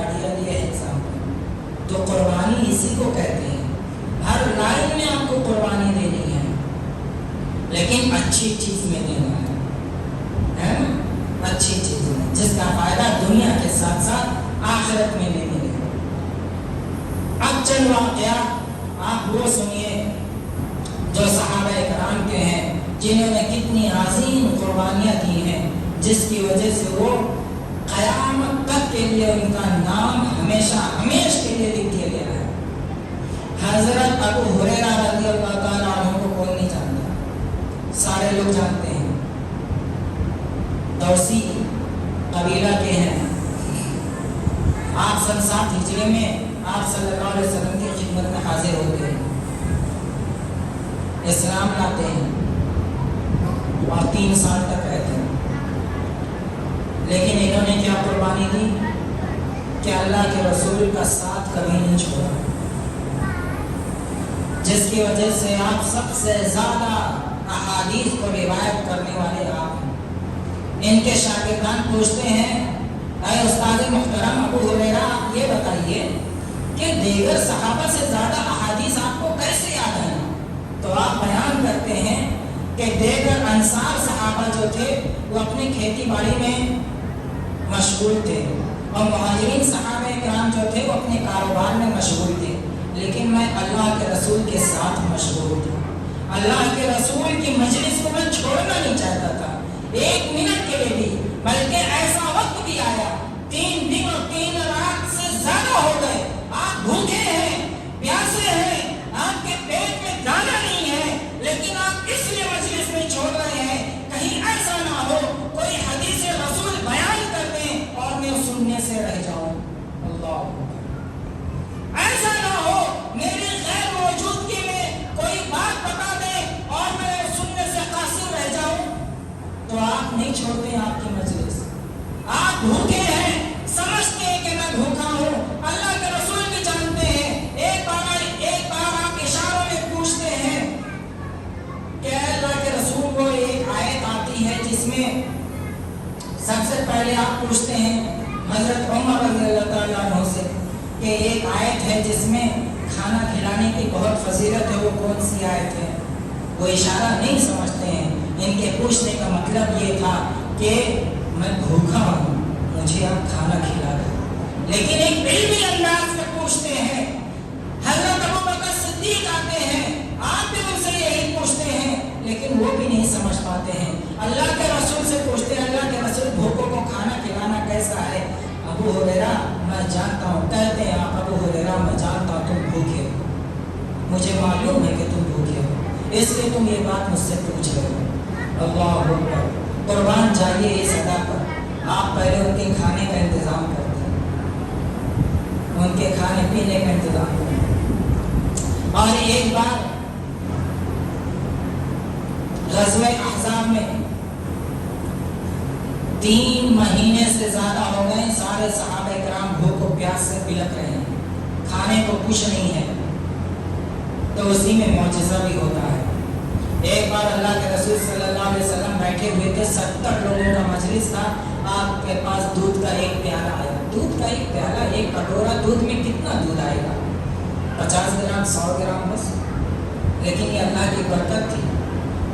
Ideal یہ example, تو قربانی اسی کو کہتے ہیں۔ ہر لائن میں آپ کو قربانی دینی ہے، لیکن اچھی چیز میں دینا ہے نا، اچھی چیز میں جس کا فائدہ دنیا کے ساتھ ساتھ آخرت میں بھی ملے۔ اب چند واقعات آپ وہ سنیے جو صحابہ کرام کے ہیں، جنہوں نے کتنی عظیم قربانیاں دی ہیں، جس کی وجہ سے وہ قیامت تک کے لیے ان کا نام ہمیشہ ہمیشہ کے لیے لکھ دیا گیا ہے۔ حضرت ابو ہریرہ رضی اللہ تعالیٰ عنہ کو کون نہیں جانتا؟ سارے لوگ جانتے ہیں، دوسی قبیلہ کے ہیں۔ آپ 7 ہجری میں آپ صلی اللہ علیہ وسلم کی خدمت میں حاضر ہوتے ہیں، اسلام لاتے ہیں اور 3 سال تک رہتے ہیں، لیکن انہوں نے کیا قربانی دی کہ اللہ کے رسول کا ساتھ کبھی نہیں چھوڑا، جس کی وجہ سے آپ سب سے زیادہ احادیث کو روایت کرنے والے آپ ہیں۔ ان کے شاگردان پوچھتے ہیں، اے استاد محترم ابو ہریرہ، آپ یہ بتائیے کہ دیگر صحابہ سے زیادہ احادیث آپ کو کیسے یاد ہیں؟ تو آپ بیان کرتے ہیں کہ دیگر انصار صحابہ جو تھے وہ اپنی کھیتی باڑی میں مشغول تھے، اور مہاجرین صحابہ کرام جو تھے وہ اپنے کاروبار میں مشغول تھے، لیکن میں اللہ کے رسول کے ساتھ مشغول تھا۔ اللہ کے رسول کی مجلس کو میں چھوڑنا نہیں چاہتا تھا 1 منٹ کے لیے بھی، بلکہ ایسا وقت بھی آیا 3 دن اور 3 رات سے زیادہ ہو گئے، آپ بھوکے ہیں، پیاسے ہیں، آپ کے پیٹ میں دانا نہیں ہے، لیکن آپ اس لیے مجلس میں چھوڑ رہے ہیں کہیں ایسا نہ ہو کوئی حدیث رسول بیان کر دیں اور میں سننے سے رہ جاؤں۔ اللہ، ایسا نہ ہو میری غیر موجودگی میں کوئی بات بتا دیں اور میں سننے سے قاصر رہ جاؤں۔ تو آپ نہیں چھوڑتے آپ کی مجلس، آپ بھوکے ہیں، سمجھتے ہیں کہ میں بھوکا ہوں، اللہ کے رسول بھی جانتے ہیں۔ ایک بار آپ اشاروں میں پوچھتے ہیں کہ اللہ کے رسول کو ایک آیت آتی ہے جس میں سب سے پہلے آپ پوچھتے ہیں حضرت عمر رضی اللہ تعالیٰ عنہ سے کہ ایک آیت ہے جس میں کھانا کھلانے کی بہت فضیلت ہے، وہ کون سی آیت ہے؟ وہ اشارہ نہیں سمجھتے ہیں۔ ان کے پوچھنے کا مطلب یہ تھا کہ میں بھوکا ہوں، مجھے آپ کھانا کھلا دیں، لیکن ایک علمی انداز میں پوچھتے ہیں۔ حضرت ابوبکر صدیق آتے ہیں، آپ بھی ان سے یہی پوچھتے ہیں، لیکن وہ بھی نہیں سمجھ پاتے ہیں۔ اللہ کے رسول سے پوچھتے ہیں، اللہ کے رسول بھوکوں کو کھانا کھلانا کیسا ہے؟ ابو ہریرہ میں جانتا ہوں، کہتے ہیں آپ ابو ہریرہ میں جانتا ہوں تم بھوکے ہو، مجھے معلوم ہے کہ تم بھوکے ہو، اس لیے تم یہ بات مجھ سے پوچھ رہے ہو۔ اللہ اکبر، قربان جائیے اس ادا پر۔ آپ پہلے ان کے کھانے کا انتظام کرتے ہیں، ان کے کھانے پینے کا انتظام کرتے ہیں۔ اور ایک بار غزوہ احزاب میں 3 مہینے سے زیادہ ہو گئے، سارے صحابہ کرام بھوک و پیاس سے بلک رہے ہیں، کھانے کو کچھ نہیں ہے، تو اسی میں معجزہ بھی ہوتا ہے۔ ایک بار اللہ کے رسول صلی اللہ علیہ وسلم بیٹھے ہوئے تھے، 70 لوگوں کا مجلس تھا، آپ کے پاس دودھ کا ایک پیالہ آیا، دودھ کا ایک پیالہ، ایک کٹورا دودھ میں کتنا دودھ آئے گا؟ 50 گرام 100 گرام بس، لیکن یہ اللہ کی برکت تھی۔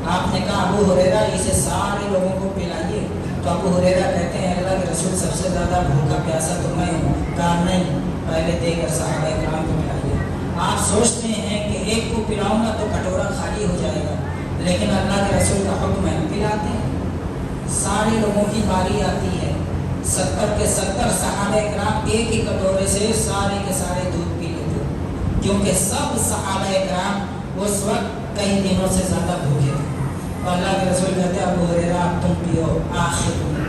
آپ نے کہا ابو ہریرہ اسے سارے لوگوں کو پلائیے، تو ابو ہریرہ کہتے ہیں اللہ کے رسول سب سے زیادہ بھوکا پیاسا تو میں ہوں۔ کہا نہیں، پہلے دے کر صحابہ کرام کو پلائیے۔ آپ سوچتے ہیں کہ ایک کو پلاؤں گا تو کٹورا خالی ہو جائے گا، لیکن اللہ کے رسول کا حکم ہے، پلاتے ہیں۔ سارے لوگوں کی باری آتی ہے، 70 کے 70 صحابہ کرام ایک ہی کٹورے سے سارے کے سارے دودھ پی لیتے، کیونکہ سب صحابہ کرام اس وقت کئی دنوں سے زیادہ بھوکے تھے۔ اور اللہ کے رسول کہتے ہیں ابو ہریرہ اب تم پیو آخر میں،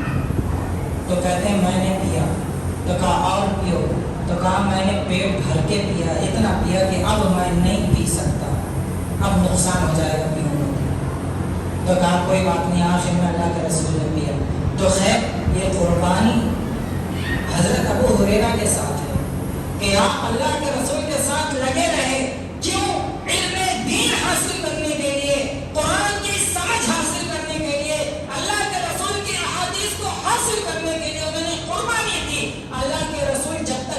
تو کہتے ہیں میں نے پیا، تو کہا اور پیو، تو کہا میں نے پیٹ بھر کے پیا، اتنا پیا کہ اب میں نہیں پی سکتا، اب نقصان ہو جائے گا پیوں گا، تو کہا کوئی بات نہیں، آخر میں اللہ کے رسول نے پیا۔ تو خیر یہ قربانی حضرت ابو ہریرہ کے ساتھ ہے کہ آپ اللہ کے رسول کے ساتھ لگے رہے، کیوں؟ علم دین حاصل کرنے کے لیے، قرآن کی سمجھ حاصل کرنے کے لیے، اللہ کے رسول کی احادیث کو حاصل کرنے کے لیے انہوں نے قربانی دی۔ اللہ کے رسول جب تک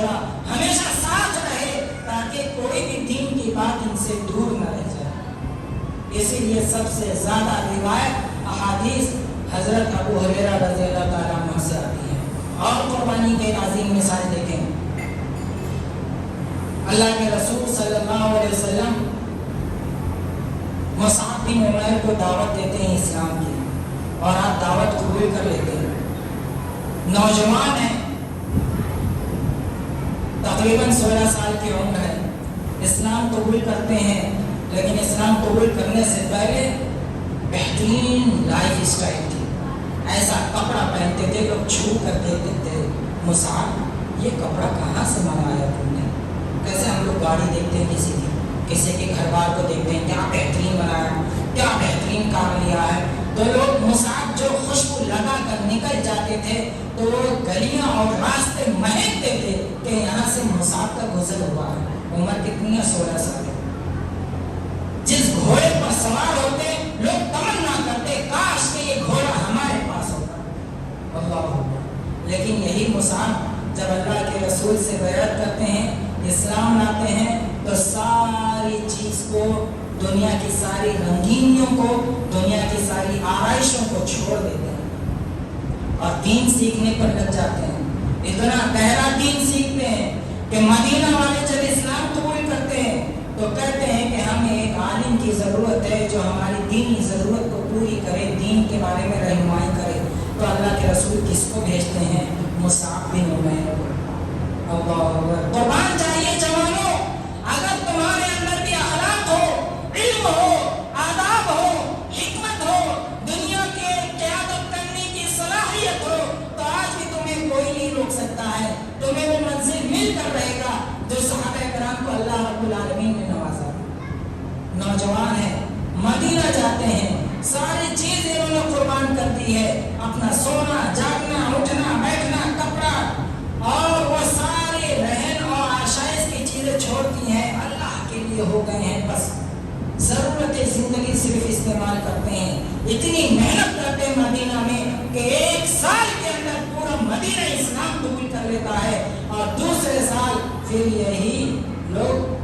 کا ہمیشہ ساتھ رہے تاکہ کوئی بھی دین کی بات ان سے دور نہ رہ جائے۔ اسی لیے سب سے زیادہ روایت احادیث حضرت ابو ہریرہ رضی اللہ تعالیٰ عنہ سے آتی ہے۔ اور قربانی کے عظیم مثال دیکھیں، اللہ کے رسول صلی اللہ علیہ وسلم مصعب بن عمیر کو دعوت دیتے ہیں اسلام کی، اور آپ دعوت قبول کر لیتے ہیں۔ نوجوان ہیں، تقریباً 16 سال کی عمر ہے، اسلام قبول کرتے ہیں، لیکن اسلام قبول کرنے سے پہلے بہترین لائف اسٹائل تھی، ایسا کپڑا پہنتے تھے لوگ چھو کر دیتے تھے، مصعب یہ کپڑا کہاں سے منگایا تم نے؟ کیسے ہم لوگ گاڑی دیکھتے ہیں کسی کے گھر بار کو دیکھتے ہیں، کیا بہترین بنایا، کیا بہترین کام لیا ہے، تو لوگ مصعب جو خوشبو لگا کر نکل جاتے تھے تو گلیاں اور راستے مہکتے تھے کہ یہاں سے مصعب کا گزر ہوا ہے۔ عمر کتنی ہے؟ 16 سال۔ جس گھوڑے پر سوار ہوتے لوگ تمنا کرتے کاش کہ یہ گھوڑا ہمارے پاس ہوتا، اللہ اکبر۔ لیکن یہی مصعب جب اللہ کے رسول سے بیعت کرتے ہیں، اسلام لاتے ہیں، تو ساری چیز کو، دنیا کی ساری رنگینیوں کو، دنیا کی ساری آرائشوں کو چھوڑ دیتے ہیں اور دین سیکھنے پر لگ جاتے ہیں۔ اتنا گہرا دین سیکھتے ہیں کہ مدینہ والے جب اسلام قبول کرتے ہیں تو کہتے ہیں کہ ہمیں ایک عالم کی ضرورت ہے جو ہماری دینی ضرورت کو پوری کرے، دین کے بارے میں رہنمائی کرے۔ تو اللہ کے رسول کس کو بھیجتے ہیں؟ مصعب بن عمیر کو۔ اللہ اکبر۔ قربان چاہیے جوانوں، اگر تمہارے اندر بھی اخلاق ہو، علم ہو، آداب ہو، حکمت ہو، دنیا کے قیادت کرنے کی صلاحیت ہو، تو آج بھی تمہیں کوئی نہیں روک سکتا ہے، تمہیں وہ منزل مل کر رہے گا جو صحابہ کرام کو اللہ رب العالمین نے نوازا۔ نوجوان ہیں، مدینہ جاتے ہیں، ساری چیزیں انہوں نے قربان کر دی ہے، اپنا سونا، جاگنا، اٹھنا، بیٹھنا، کپڑا اور وہ سارے رہن اور آشائش کی چیزیں چھوڑ دی ہیں، اللہ کے لیے ہو گئے ہیں، بس ضرورت زندگی صرف استعمال کرتے ہیں۔ اتنی محنت کرتے ہیں مدینہ میں کہ 1 سال کے اندر پورا مدینہ اسلام قبول کر لیتا ہے، اور دوسرے سال پھر یہی لوگ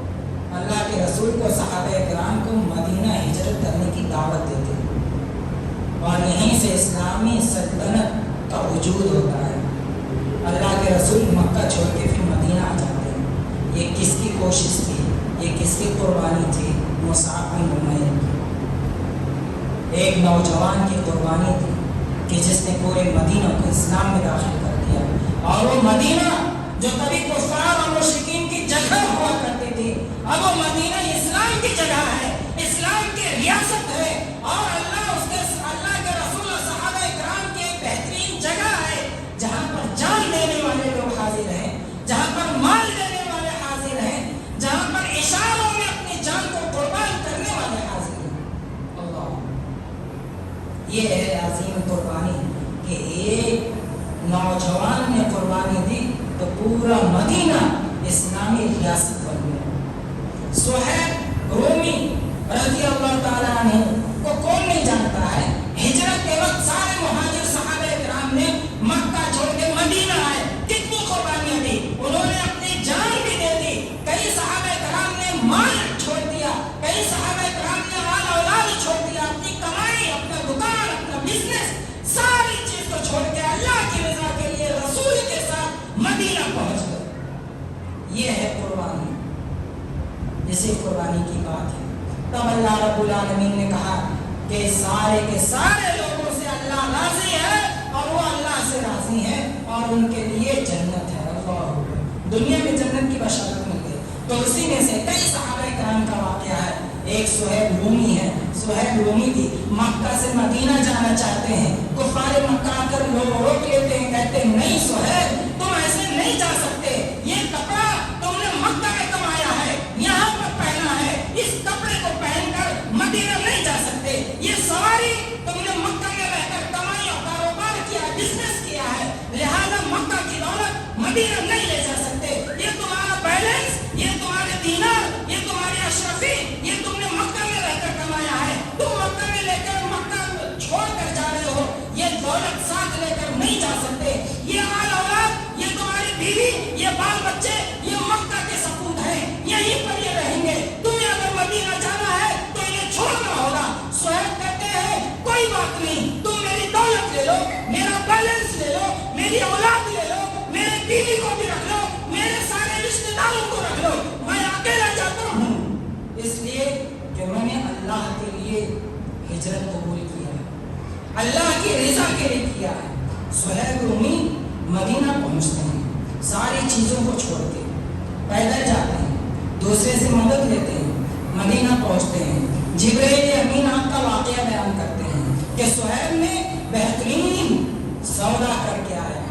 اللہ کے رسول کو، صحابہ کرام کو مدینہ ہجرت کرنے کی دعوت دیتے ہیں، اور یہیں سے اسلامی سلطنت کا وجود ہوتا ہے۔ اللہ کے رسول مکہ چھوڑ کے پھر مدینہ آ جاتے ہیں۔ یہ کس کی کوشش تھی؟ یہ کس کی قربانی تھی؟ مصعب بن عمیر کی، ایک نوجوان کی قربانی تھی کہ جس نے پورے مدینہ کو اسلام میں داخل کر دیا، اور وہ مدینہ جو کبھی کفار اور مشرکین کی جگہ ہوا کرتی تھی، اب وہ مدینہ اسلام کی جگہ ہے، اسلام کی ریاست ہے، اور اللہ کے رسول اور صحابہ کرام کی ایک بہترین جگہ ہے جہاں پر جان دینے والے لوگ حاضر ہیں، جہاں پر مال دینے والے حاضر ہیں، جہاں پر اشاروں میں اپنی جان کو قربان کرنے والے حاضر ہیں۔ اللہ، یہ ہے عظیم قربانی کہ ایک نوجوان نے قربانی دی تو پورا مدینہ اسلامی ریاست بن گیا۔ صہیب رومی رضی اللہ تعالیٰ عنہ کو کون نہیں جانتا ہے؟ ہجرت کے وقت سارے مہاجر صحابہ کرام نے مکہ چھوڑ کے مدینہ آئے، کتنی قربانیاں دی، انہوں نے اپنی جان بھی دے دی، کئی صحابہ کرام نے مال چھوڑ دیا، کئی صحابہ کرام نے مال اولاد چھوڑ دیا، اپنی کمائی، اپنا دکان، اپنا بزنس، ساری چیز کو چھوڑ کے اللہ کی رضا کے لیے رسول کے ساتھ مدینہ پہنچ گئے۔ یہ ہے قربانی، اسی قربانی کی بات ہے۔ تب اللہ رب العالمین نے کہا کہ سارے کے سارے لوگوں سے اللہ راضی ہے، اور وہ اللہ سے راضی ہے، اور ان کے لیے جنت ہے۔ اللہ، دنیا میں جنت کی بشارت مل گئی۔ تو اسی میں سے کئی صحابہ کرام کا واقعہ ہے۔ ایک صہیب رومی ہے، صہیب رومی بھی مکہ سے مدینہ جانا چاہتے ہیں، کفار مکہ آ کر لوگ روک لیتے ہیں، کہتے ہیں نہیں صہیب تم ایسے نہیں جا سکتے، یہ کپڑا تم نے مکہ میں کمایا ہے، یہاں پر پہنا ہے، اس کپڑے کو پہن کر مدینہ نہیں جا سکتے، یہ سواری تم نے مکہ میں رہ کر کمائی اور کاروبار کیا، بزنس کیا ہے، لہذا مکہ کی دولت مدینہ نہیں لے جا سکتے، یہ تمہارا بیلنس، یہ تمہارے دینار، یہ تمہاری اشرفی، یہ تم نے مکہ میں رہ کر کمایا ہے، تم مکہ میں لے کر مکہ چھوڑ کر جا رہے ہو، یہ دولت ساتھ لے کر نہیں جا سکتے، یہ مال اولاد، یہ تمہاری بیوی، یہ بال بچے بات نہیں، تم میری دولت لے لو، میرا بیلنس لے لو، میری اولاد لے لو، میرے بیوی کو بھی رکھ لو، میرے سارے رشتے داروں کو رکھ لو، میں اکیلا جاتا ہوں، اس لیے کہ میں نے اللہ کے لیے ہجرت قبول کیا ہے، اللہ کی رضا کے لیے کیا ہے۔ صہیب رومی مدینہ پہنچتے ہیں، ساری چیزوں کو چھوڑ کے پیدل جاتے ہیں، دوسرے سے مدد لیتے ہیں، مدینہ پہنچتے ہیں۔ جبرائیل امین آپ کا واقعہ بیان کرتے ہیں کہ صہیب نے بہترین سودا کر کے آیا،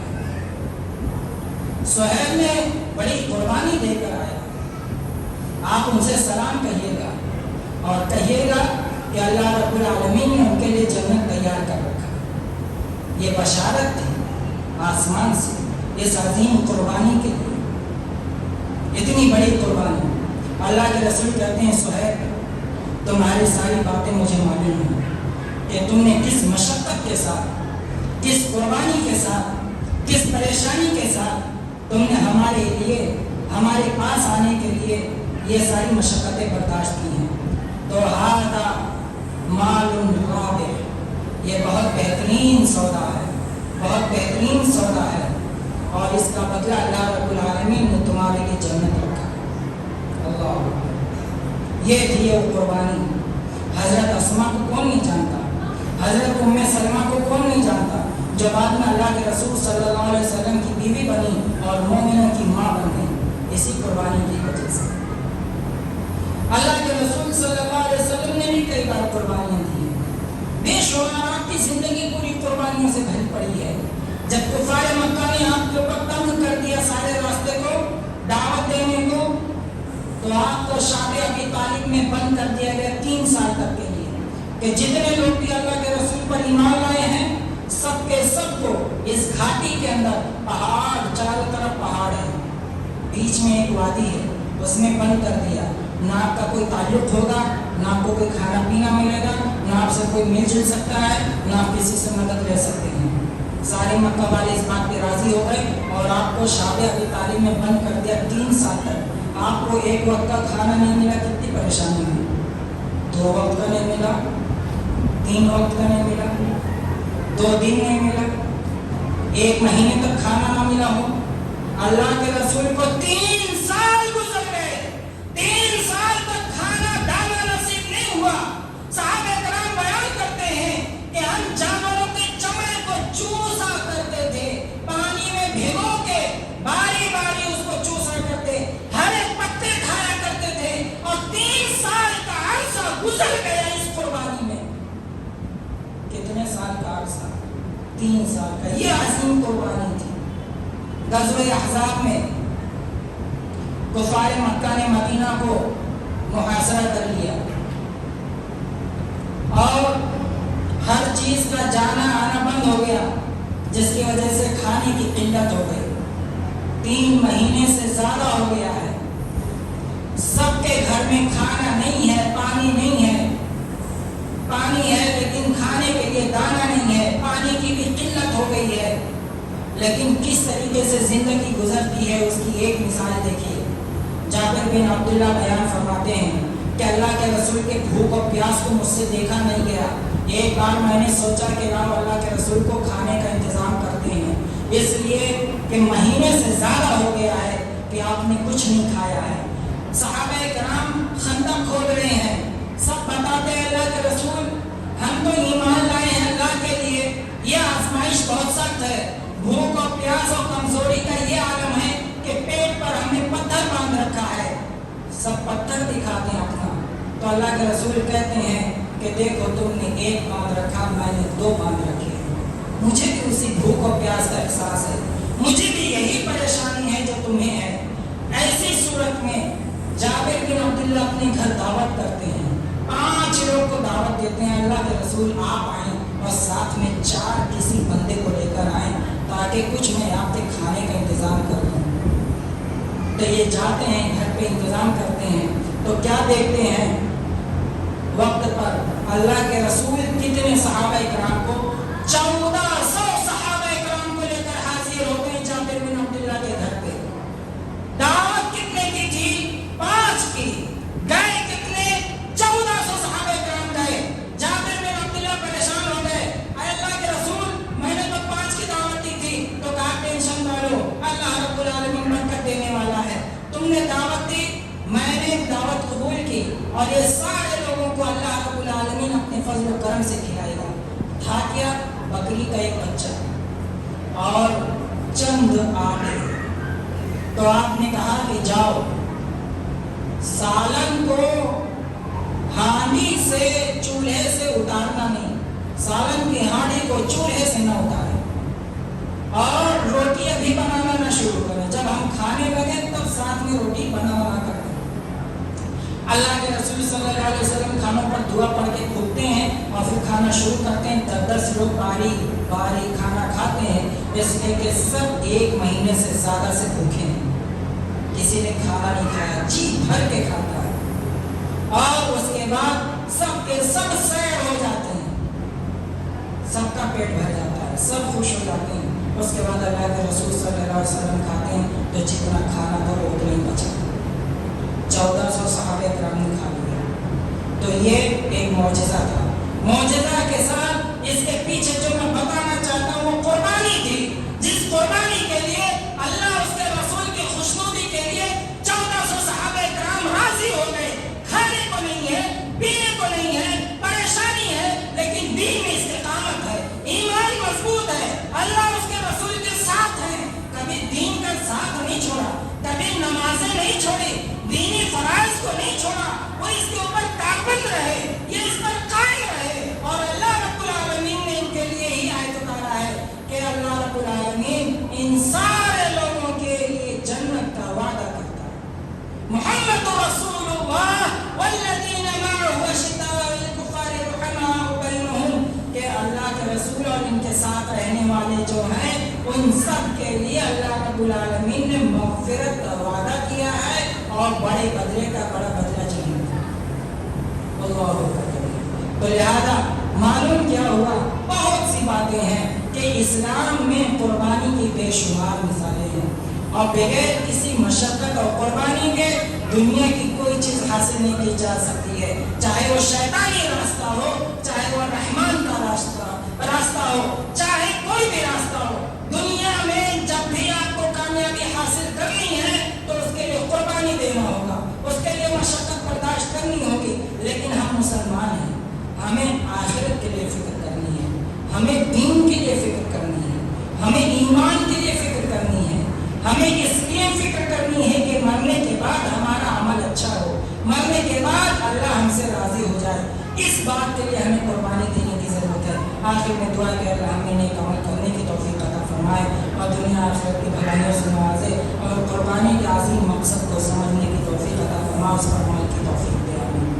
صہیب نے بڑی قربانی دے کر آیا۔ آپ ان سے سلام کہیے گا اور کہیے گا کہ اللہ رب العالمین نے ان کے لیے جنت تیار کر رکھا۔ یہ بشارت تھی آسمان سے اس عظیم قربانی کے لیے، اتنی بڑی قربانی۔ اللہ کے رسول کہتے ہیں صہیب تمہاری ساری باتیں مجھے معلوم ہیں کہ تم نے کس مشقت کے ساتھ، کس قربانی کے ساتھ، کس پریشانی کے ساتھ تم نے ہمارے لیے، ہمارے پاس آنے کے لیے یہ ساری مشقتیں برداشت کی ہیں۔ تو ھذا مال رابح، یہ بہت بہترین سودا ہے، بہت بہترین سودا ہے، اور اس کا بدلہ اللہ رب العالمین نے تمہارے لیے جنت رکھا۔ اللہ، یہ تھی وہ قربانی۔ حضرت اسماء کو کون نہیں جانتا، حضرت ام سلمہ کو کون نہیں جانتا، جو بعد میں اللہ کے رسول صلی اللہ علیہ وسلم کی بیوی بنی اور مومنوں کی ماں بن گئی، اسی قربانی کی وجہ سے۔ اللہ کے رسول صلی اللہ علیہ وسلم نے بھی کئی بار قربانیاں دی ہیں، بے شمار آپ کی زندگی پوری قربانیوں سے بھری پڑی ہے۔ جب کفار مکہ نے آپ کے اوپر تنگ کر دیا سارے راستے کو دعوت دینے کو، تو آپ کو شعب ابی طالب میں بند کر دیا گیا 3 سال تک کے لیے، کہ جتنے لوگ بھی اللہ کے رسول پر ایمان لائے ہیں سب کے سب کو اس گھاٹی کے اندر، پہاڑ چاروں طرف پہاڑ ہے، بیچ میں ایک وادی ہے، اس میں بند کر دیا۔ نہ آپ کا کوئی تعلق ہوگا، نہ آپ کو کوئی کھانا پینا ملے گا، نہ آپ سے کوئی مل جل سکتا ہے، نہ آپ کسی سے مدد لے سکتے ہیں۔ سارے مکہ والے اس بات پہ راضی ہو گئے اور آپ کو شعب ابی طالب میں بند کر دیا 3 سال تک۔ آپ کو ایک وقت کا کھانا نہیں ملا، کتنی پریشانی ہوئی، 2 وقت کا نہیں ملا، 3 وقت کا نہیں ملا، 2 دن نہیں ملا، 1 مہینے تک کھانا نہ ملا ہو۔ اللہ کے رسول کو 3 سال گزر گئے، 3 سال تک کھانا ڈالنا نصیب نہیں ہوا۔ صحابہ کرام بیان کرتے ہیں کہ ہم جانوروں کے چمڑے کو چوسا کرتے تھے، پانی میں بھگو کے باری باری اس کو چوسا کرتے، ہر ایک پتے کھایا کرتے تھے، اور 3 سال کا عرصہ گزر گیا اس قربانی میں۔ کتنے سال کا عرصہ؟ 3 سال کا۔ یہ عظیم قربانی تھی۔ غزوہ احزاب میں کفار مکہ نے مدینہ کو محاصرہ کر لیا اور ہر چیز کا جانا آنا بند ہو گیا، جس کی وجہ سے کھانے کی قلت ہو گئی۔ 3 مہینے سے زیادہ ہو گیا ہے، سب کے گھر میں کھانا نہیں ہے، پانی نہیں ہے، پانی ہے لیکن کھانے کے لیے دانا نہیں ہے، پانی کی بھی قلت ہو گئی ہے۔ لیکن کس طریقے سے زندگی گزرتی ہے اس کی ایک مثال دیکھیے۔ جابر بن عبداللہ بیان فرماتے ہیں کہ اللہ کے رسول کے بھوک اور پیاس کو مجھ سے دیکھا نہیں گیا۔ ایک بار میں نے سوچا کہ لاؤ اللہ کے رسول کو کھانے کا انتظام کرتے ہیں، اس لیے کہ مہینے سے زیادہ ہو گیا ہے کہ آپ نے کچھ نہیں کھایا ہے۔ صحابہ کرام خندق کھود رہے ہیں، سب بتاتے ہیں اللہ کے رسول ہم تو ایمان لائے ہیں اللہ کے لیے، یہ آزمائش بہت سخت ہے، بھوک اور پیاس اور کمزوری کا یہ عالم ہے کہ پیٹ پر ہم نے پتھر باندھ رکھا ہے۔ سب پتھر دکھاتے ہیں اپنا، تو اللہ کے رسول کہتے ہیں کہ دیکھو تم نے 1 باندھ رکھا، میں نے 2 باندھ رکھے، مجھے بھی اسی بھوک اور پیاس کا احساس ہے، مجھے بھی یہی پریشانی ہے جو تمہیں ہے۔ ایسی صورت میں جابر بن عبداللہ اپنے گھر دعوت کرتے ہیں، 5 لوگ کو دعوت دیتے ہیں، اللہ کے رسول آپ آئیں اور ساتھ میں 4 کسی بندے کو لے کر آئیں تاکہ کچھ میں آپ کے کھانے کا انتظام کر دوں۔ تو یہ جاتے ہیں گھر پہ انتظام کرتے ہیں، تو کیا دیکھتے ہیں وقت پر اللہ کے رسول کتنے صحابہ کرام کو 1400 صحابہ کرام کو لے کر حاضر ہوتے ہیں جابر بن عبداللہ کے گھر پہ۔ دعوت کتنے کی تھی؟ 5 کی، گئے کتنے؟ 1400 صحابہ کرام گئے۔ جابر بن عبداللہ پریشان ہو گئے، اور یہ سارے لوگوں کو اللہ رب العالمین اپنے فضل و کرم سے کھلائے گا۔ تھا کیا؟ بکری کا ایک بچہ اور چند آٹے۔ تو آپ نے کہا کہ جاؤ سالن کو ہانڈی سے چولہے سے اتارنا نہیں، سالن کی ہانڈی کو چولہے سے نہ اتارے، اور روٹی ابھی بنانا نہ شروع کریں، جب ہم کھانے لگے تب ساتھ میں روٹی بنانا کریں۔ اللہ کے رسول صلی اللہ علیہ وسلم کھانوں پر دعا پڑھ کے کھولتے ہیں اور پھر کھانا شروع کرتے ہیں۔ 10 لوگ باری باری کھانا کھاتے ہیں، اس لیے کہ سب 1 مہینے سے زیادہ سے بھوکے ہیں، کسی نے کھانا نہیں کھایا، جی بھر کے کھاتا ہے، اور اس کے بعد سب کے سب سیر ہو جاتے ہیں، سب کا پیٹ بھر جاتا ہے، سب خوش ہو جاتے ہیں۔ اس کے بعد اللہ کے رسول صلی اللہ علیہ وسلم کھاتے ہیں تو جتنا کھانا تھا وہ اتنا ہی بچا، 1400 صحابہ کرام نے کھا لیا۔ تو یہ ایک معجزہ تھا۔ معجزہ کے ساتھ اس کے پیچھے جو میں بتانا چاہتا ہوں وہ قربانی تھی، جس قربانی کے لیے اللہ اس کے رسول کی خوشنودی کے لیے 1400 صحابہ کرام راضی ہو گئے۔ کھانے کو نہیں ہے، پینے کو نہیں ہے، پریشانی ہے، لیکن دین میں استقامت ہے، ایمان مضبوط ہے، اللہ اس کے رسول کے ساتھ ہیں، کبھی دین کا ساتھ نہیں چھوڑا، کبھی نمازیں نہیں چھوڑی، دینی فرائض کو نہیں چھوڑا، وہ اس کے اوپر کاربند رہے، یہ اس پر قائم رہے، اور اللہ رب العالمین نے ان کے لیے ہی آیت اتارا ہے کہ اللہ رب العالمین ان سارے لوگوں کے لیے جنت کا وعدہ کرتا ہے۔ محمد رسول اللہ والذین معه اشداء للکفار رحماء بینہم، کہ اللہ کے رسول اور ان کے ساتھ رہنے والے جو ہیں ان سب کے لیے اللہ رب العالمین نے مغفرت کا وعدہ کیا ہے اور بڑے بدلے کا بڑا بدلہ جنت ہے۔ اللہ اکبر۔ تو لہذا معلوم کیا ہوا، بہت سی باتیں ہیں کہ اسلام میں قربانی کی بے شمار مثالیں ہیں، اور بغیر کسی مشقت اور قربانی کے دنیا کی کوئی چیز حاصل نہیں کی جا سکتی ہے، چاہے وہ شیطانی راستہ ہو، چاہے وہ رحمان کا راستہ ہو، چاہے کوئی بھی راستہ ہو۔ دنیا میں جب بھی آپ کو کامیابی حاصل کرنی ہے تو اس کے لیے قربانی دینا ہوگا، اس کے لیے مشقت برداشت کرنی ہوگی، لیکن ہم مسلمان ہیں، ہمیں آخرت کے لیے فکر کرنی ہے، ہمیں دین کے لیے فکر کرنی ہے، ہمیں ایمان کے لیے فکر کرنی ہے، ہمیں اس لیے فکر کرنی ہے کہ مرنے کے بعد ہمارا عمل اچھا ہو، مرنے کے بعد اللہ ہم سے راضی ہو جائے۔ اس بات کے لیے ہمیں قربانی دینے کی ضرورت ہے۔ آخر میں دعا کہ اللہ ہمیں نیک عمل کرنے کی توفیق عطا فرمائے اور دنیا آخرت کی بھلائیوں سے نوازے، اور قربانی کے عظیم مقصد کو سمجھنے کی توفیق عطا فرمائے، اس پر عمل کی توفیق دے۔ آمین۔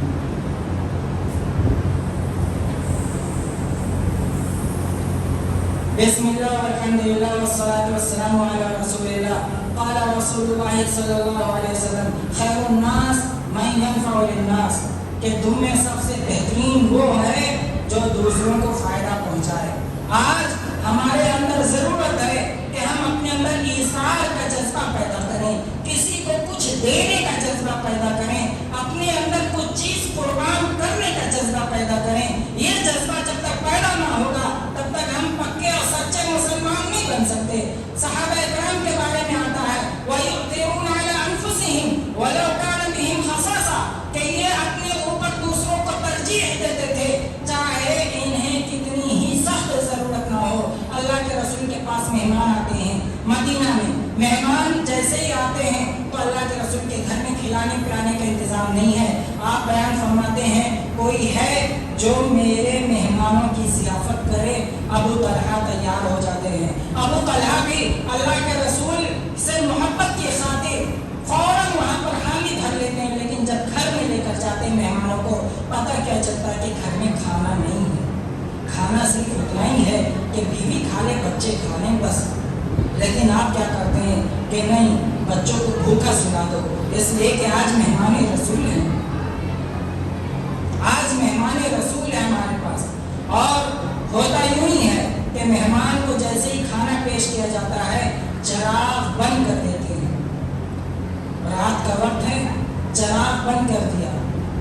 بسم اللہ والحمد للہ والصلاة والسلام علی رسول اللہ۔ قال رسول اللہ صلی اللہ علیہ وسلم خیر الناس من ينفع للناس، کہ تم میں سب سے بہترین وہ ہے جو دوسروں کو فائدہ پہنچائے۔ آج ہمارے اندر ضرورت ہے کہ ہم اپنے اندر ایثار کا جذبہ پیدا کریں، کسی کو کچھ دینے کا جذبہ پیدا کریں، اپنے اندر کچھ چیز قربان کرنے کا جذبہ پیدا کریں۔ یہ جذبہ جب تک پیدا نہ ہوگا تب تک ہم پکے اور سچے مسلمان نہیں بن سکتے۔ صحابہ کرام کے بارے میں آتا ہے وَيُؤْثِرُونَ عَلَىٰ أَنفُسِهِمْ وَلَوْ كَانَ بِهِمْ خَصَاصَةٌ، کہ یہ اپنے اوپر دوسروں کو ترجیح دیتے تھے چاہے انہیں کتنی ہی سخت ضرورت نہ ہو۔ اللہ کے رسول کے پاس مہمان آتے ہیں مدینہ میں، مہمان جیسے ہی آتے ہیں تو اللہ کے رسول کے گھر میں کھلانے پلانے کا انتظام نہیں ہے۔ آپ بیان فرماتے ہیں کوئی ہے جو میرے مہمانوں کی ضیافت کرے؟ ابو طلحہ تیار ہو جاتے ہیں۔ ابو طلحہ بھی اللہ کے رسول سے محبت کی خاطر فوراً وہاں پر حامی بھر لیتے ہیں، لیکن جب گھر میں لے کر جاتے ہیں مہمانوں کو، پتہ کیا چلتا ہے کہ گھر میں کھانا نہیں ہے، کھانا صرف اتنا ہی ہے کہ بیوی کھا لے، بچے کھا لیں بس۔ لیکن آپ کیا کرتے ہیں کہ نہیں، بچوں کو بھوکا سلا دو، اس لیے کہ آج مہمان رسول ہیں، آج مہمان رسول ہے ہمارے پاس۔ اور ہوتا یوں ہی ہے کہ مہمان کو جیسے ہی کھانا پیش کیا جاتا ہے چراغ بند کر دیتے ہیں، رات کا وقت ہے چراغ بند کر دیا،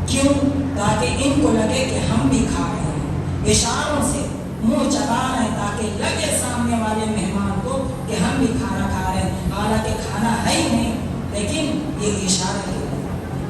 کیوں؟ تاکہ ان کو لگے کہ ہم بھی کھا رہے ہیں، اشاروں سے منہ چبا رہے ہیں تاکہ لگے سامنے والے مہمان کو کہ ہم بھی کھانا کھا رہے ہیں، حالانکہ کھانا ہے ہی نہیں، لیکن یہ اشارہ ہے۔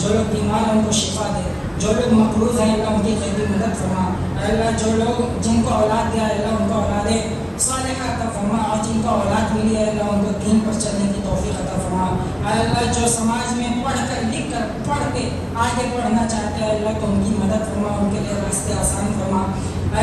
جو لوگ بیمار ہیں ان کو شفا دے, جو لوگ مقروض ہیں اللہ ان کی غیبی مدد فرما. اللہ جو لوگ جن کو اولاد دیا ہے اللہ ان کو اولاد صالحہ عطا فرما, اور جن کو اولاد ملی ہے اللہ ان کو دین پر چلنے کی توفیق عطا فرما. اللہ جو سماج میں پڑھ کر لکھ کر پڑھ کے آگے بڑھنا چاہتے ہیں اللہ تو ان کی مدد فرما, ان کے لیے راستے آسان فرما.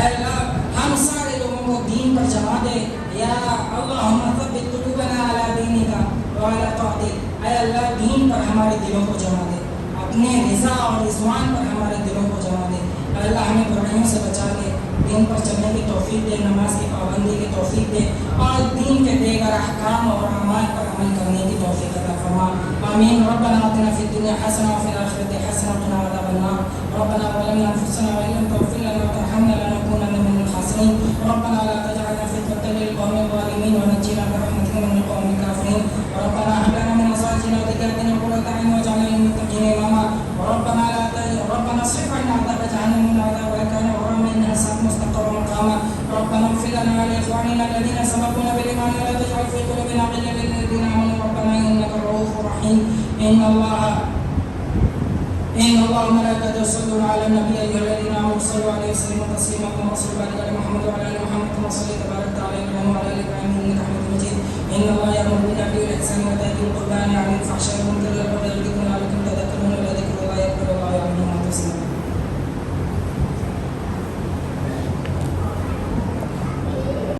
اللہ ہم سارے لوگوں کو دین پر جما دے. یا اللہم ثبت قلوبنا علی دینک وعلی طاعتک. اے اللہ دین پر ہمارے دلوں کو جما دے, اپنے رضا اور رضوان پر ہمارے دلوں کو جما دے. اللہ ہمیں برائیوں سے بچا دے, دین پر چلنے کی توفیق دے, نماز کی پابندی کی توفیق دے, اور دین کے دیگر احکام اور اعمال پر عمل کرنے کی توفیق عطا فرما. آمین. ربنا آتنا فی الدنیا حسنہ وفی الآخرۃ حسنہ وقنا عذاب النار. ربنا ظلمنا انفسنا وان لم تغفر لنا وترحمنا لنكونن من الخاسرین. ربنا لا تجعلنا فتنة للقوم الظالمین ونجنا برحمتك من القوم الكافرین. ربنا هب لنا من ازواجنا وذرياتنا قرة اعين واجعلنا للمتقين اماما. ربنا اصرف عنا عذاب جهنم ان عذابها كان غراما انها ساءت مستقرا مقاما. ربنا اغفر لنا ولاخواننا الذين سبقونا بالايمان ولا تجعل في قلوبنا غلا للذين امنوا ربنا انك رؤوف رحيم. ان الله وملائكته يصلون على النبي يا ايها الذين امنوا صلوا عليه وسلموا تسليما. اللهم صل وبارك على محمد وعلى ال محمد كما صليت وباركت على ابراهيم وعلى ال ابراهيم انك حميد مجيد. ان الله يامر بالعدل والاحسان وايتاء ذي القربى